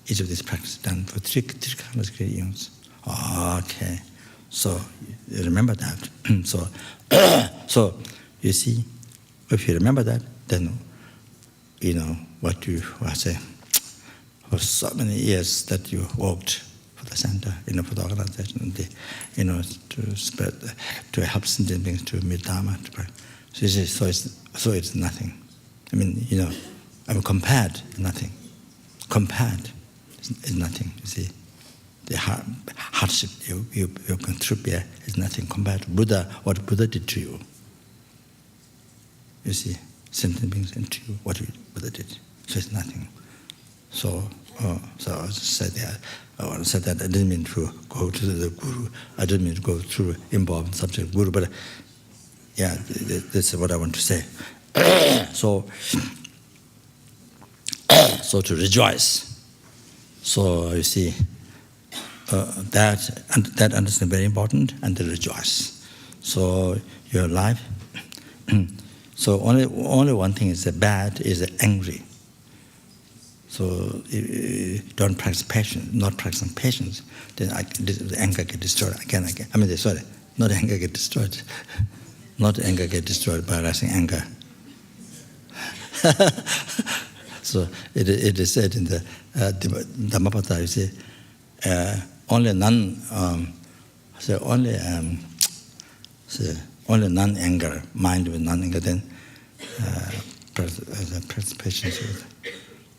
each of these practices done for three countless great eons. Okay. So you remember that. So you see, if you remember that, then what you say. For so many years that you worked for the center, for the organization, to spread, to help sentient beings to meet Dharma. So it's nothing. I mean, compared, nothing. Compared is nothing. You see, the hardship you can through here is nothing compared to Buddha. What Buddha did to you. You see, sentient beings and to you, what Buddha did. So it's nothing. So I said that I didn't mean to go to the guru. I didn't mean to go through involved subject guru, but yeah, this is what I want to say. So to rejoice. So you see, that understand very important, and to rejoice. So your life. So only one thing is bad is angry. So don't practice patience, not practicing patience, then the anger get destroyed again. I mean, sorry, not anger get destroyed. Not anger get destroyed by arising anger. So it is said in the Dhammapada, you say, only non-anger, mind with non-anger, then practice patience with.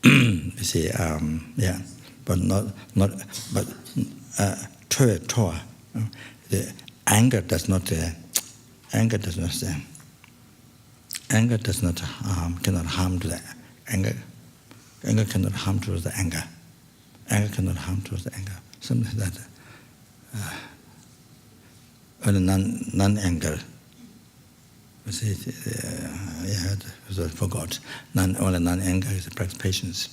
You see, but the anger does not cannot harm to the anger. Anger cannot harm towards the anger. Anger cannot harm towards the anger. Something like that. Only non-anger. You see, I forgot. Only non-anger is practice patience.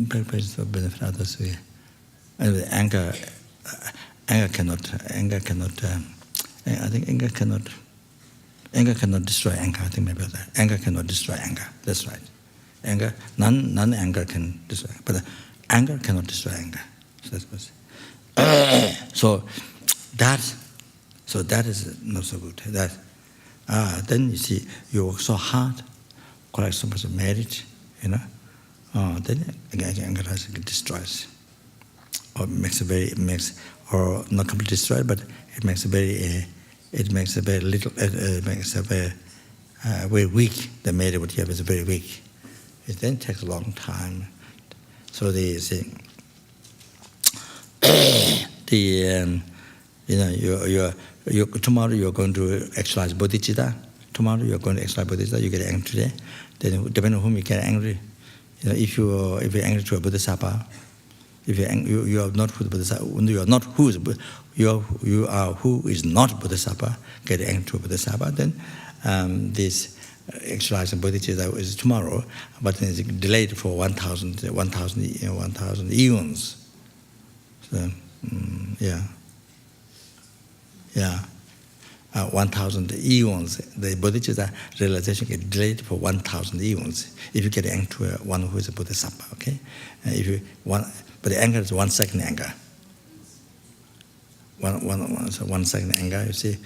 Practice patience for benefit others. And the anger cannot. I think anger cannot destroy anger. I think maybe that. Anger cannot destroy anger. That's right. Anger, non-anger can destroy, but anger cannot destroy anger. So that's what. So that is not so good. Then you see, you work so hard, collect so much merit, then anger destroys, or or not completely destroyed, but it makes a very weak. The merit what you have is very weak. It then takes a long time. So they say, tomorrow you're going to exercise bodhicitta. Tomorrow you're going to exercise bodhicitta. You get angry today. Then depending on whom you get angry. If you're angry to a bodhisattva, if you are not who the bodhisattva, you are not who is you are who is not bodhisattva, get angry to a bodhisattva. Then this exercise in bodhicitta is tomorrow, but then it's delayed for 1,000 eons. So, 1,000 eons. The bodhicitta realization gets delayed for 1,000 eons. If you get angry to one who is a bodhisattva, okay? But the anger is 1 second anger. So 1 second anger, you see,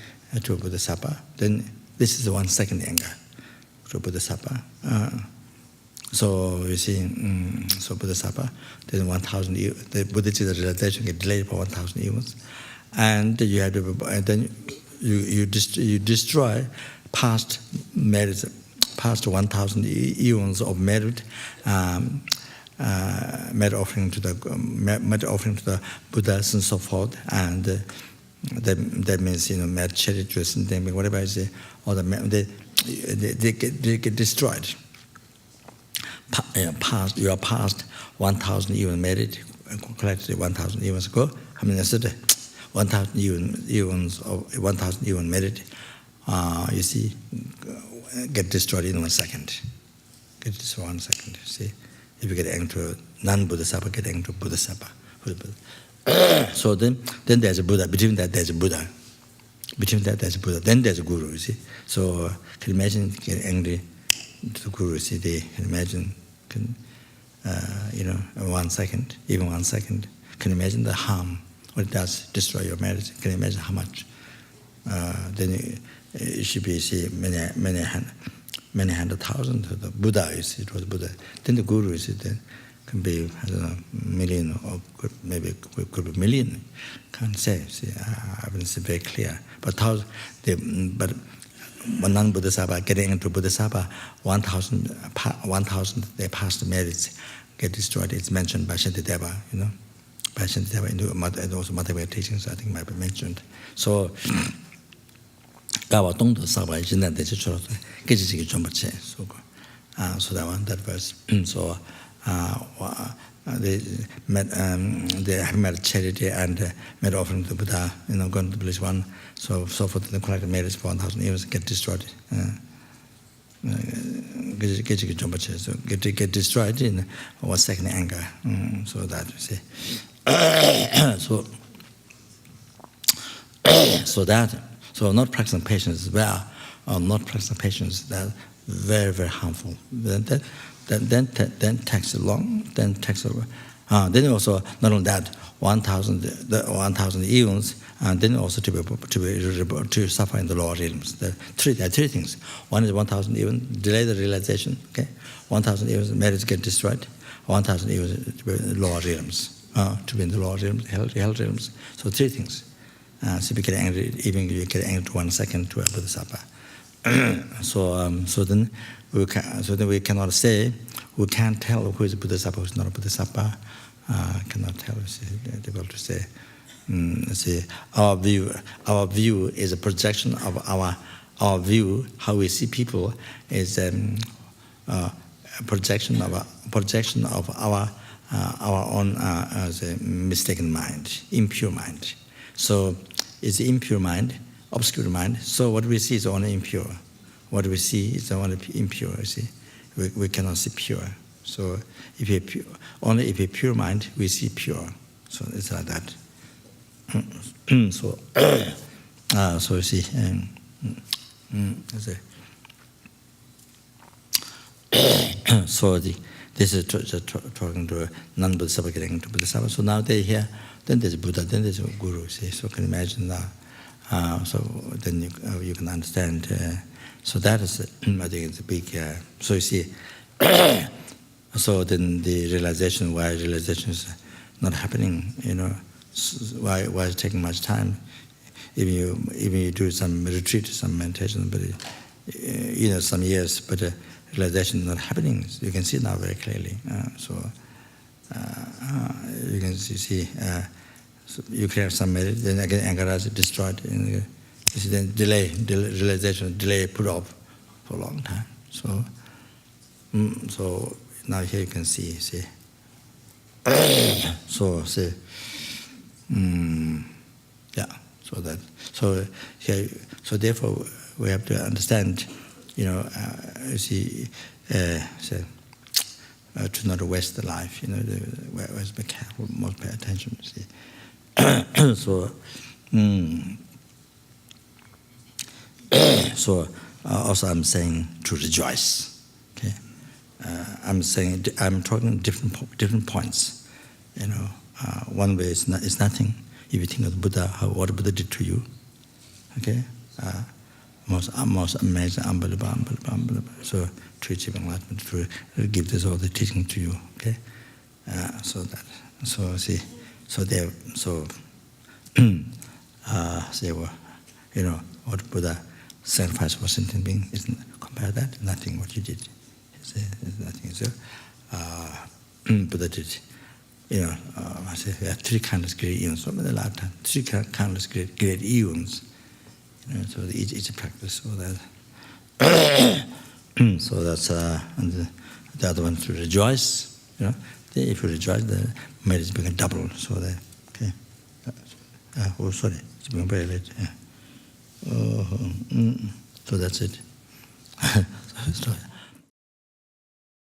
to a bodhisattva. Then this is 1 second anger to a bodhisattva. So you see, so bodhisattva, then 1,000 the bodhicitta realization gets delayed for 1,000 eons, and you have to, and then you destroy past merit, past 1,000 eons of merit. Merit offering to the Buddhas and so forth, and that means merit charity and whatever I say, all they get destroyed. You are past 1,000 eon merit, collected 1,000 eons ago. I mean, I said 1,000 eons of 1,000 eon merit. You see, get destroyed in 1 second. Get destroyed 1 second. You see. If you get angry to non-Bodhisattva, get angry to Bodhisattva. So then there's a Buddha. Between that, there's a Buddha. Between that, there's a Buddha. Then there's a Guru, you see. So can you imagine getting angry to the Guru, you see? They can imagine, 1 second, even 1 second. Can you imagine the harm, what it does, destroy your marriage? Can you imagine how much? Then it should be, see, many hundred thousand. The Buddha, you see, it was Buddha. Then the Guru, you see, then can be, I don't know, million or could be million. Can't say. See, I haven't said very clear. But when non-Bodhisattva getting into Bodhisattva, 1,000 they passed the marriage get destroyed. It's mentioned by Shantideva, by Shantideva and also Madhava teachings, I think might be mentioned. So, Gawa Tongdo Saba is in that they just sort of get it to so that one, that verse. So, they have made charity and made offering to Buddha, going to the place one, so forth, the collected marriage for 1,000 years get destroyed. Get destroyed in 1 second anger. So that you see. So not practicing patience as well, or not practicing patience, that very, very harmful. Then takes long, then takes over. Then also not only that, 1,000 eons, and then also to suffer in the lower realms. There are three things. One is 1,000 eons, delay the realization. Okay, 1,000 eons, marriage get destroyed. 1,000 eons to be in the lower realms, to be in the lower realms, hell realms. So three things. So if you get angry, even you get angry to 1 second to a Bodhisattva. So then we cannot say, we can't tell who is a Bodhisattva, who is not a Bodhisattva. Cannot tell. Difficult to say. See, our view is a projection of our view. How we see people is a projection of our own as a mistaken mind, impure mind. So it's impure mind, obscure mind. So what we see is only impure. What we see is only impure. You see, we cannot see pure. So if you pure, only if you pure mind, we see pure. So it's like that. So you see, so this is talking to non-Bodhisattva getting to Bodhisattva. So now they're here. Then there's Buddha. Then there's a Guru. See, so can you imagine that? So then you can understand. So that is, I think, it's a big. So you see. So then the realization, why realization is not happening, why it's taking much time. Even you do some retreat, some meditation, but some years, but realization is not happening. So you can see now very clearly. You can see. So you create some meditation, then again anger is destroyed, and you see then realization put off for a long time. So now here you can see. So see, So therefore we have to understand, you see, to not waste the life. Always be careful, most pay attention. See, so also I'm saying to rejoice. Okay. I'm talking different points. One way is nothing. If you think of the Buddha, what Buddha did to you, okay, most amazing, unbelievable. So to achieve enlightenment, to give this all the teaching to you, okay. What Buddha sacrificed for sentient being is compare that nothing. What you did. It's nothing. So Buddha did, I say we have three countless great eons. So many lifetime, three countless great eons. So each practice. So that. So that's and the other one to rejoice. If you rejoice, the marriage becomes double. So that okay. Sorry, it's become very late. Yeah. So that's it.